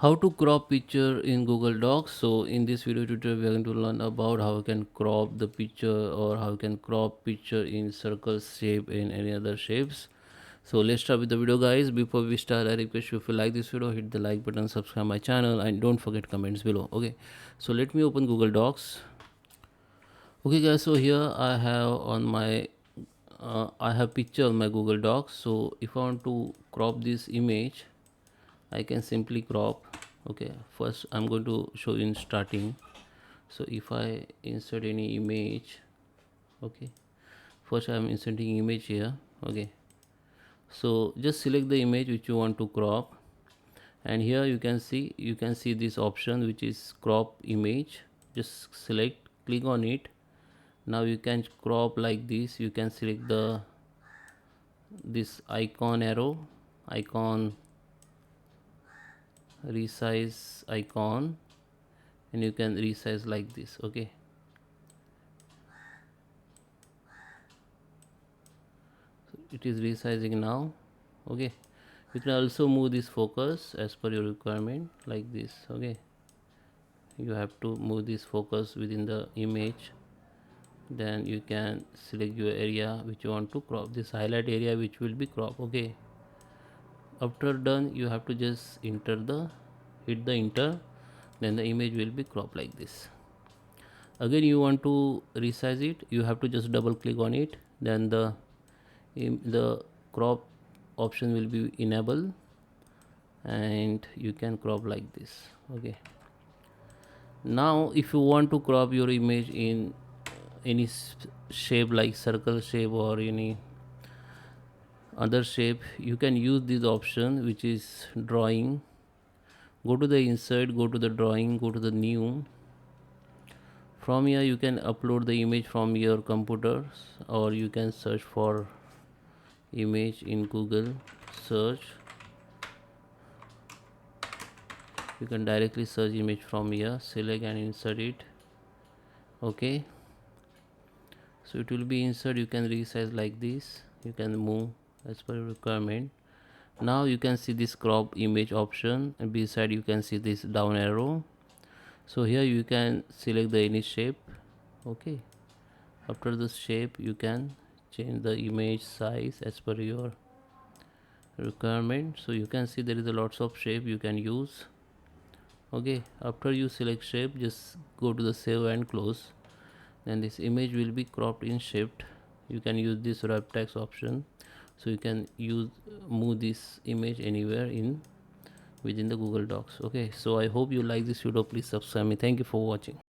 How to crop picture in Google Docs. So in this video tutorial we are going to learn about how you can crop the picture or how you can crop picture in circle shape and any other shapes. So let's start with the video, guys. Before we start, I request you, if you like this video, hit the like button, subscribe my channel, and don't forget comments below. Okay, so let me open Google Docs. Okay guys, so here I have on my I have picture on my Google Docs. So if I want to crop this image, I can simply crop. Okay, first I'm going to show you in starting. So if I insert any image, okay, first I'm inserting image here. Okay, so just select the image which you want to crop, and here you can see this option which is crop image. Just select, click on it. Now you can crop like this. You can select the this icon arrow icon, resize icon, and you can resize like this. Okay, so it is resizing now. Okay, you can also move this focus as per your requirement like this. Okay, you have to move this focus within the image. Then you can select your area which you want to crop, this highlight area which will be crop. Okay, after done you have to just hit the enter. Then the image will be cropped like this. Again you want to resize it, you have to just double click on it. Then the crop option will be enabled, and you can crop like this. Okay, now if you want to crop your image in any shape like circle shape or any other shape, you can use this option which is drawing. Go to the insert, go to the drawing, go to the new. From here you can upload the image from your computers, or you can search for image in Google search. You can directly search image from here, select and insert it. Okay, so it will be insert. You can resize like this, you can move as per your requirement. Now you can see this crop image option, and beside you can see this down arrow. So here you can select the any shape. Okay, after the shape you can change the image size as per your requirement. So you can see there is a lots of shape you can use. Okay, after you select shape, just go to the save and close. Then this image will be cropped in shift. You can use this wrap text option, so you can use move this image anywhere in within the Google Docs. Okay, so I hope you like this video. Please subscribe me. Thank you for watching.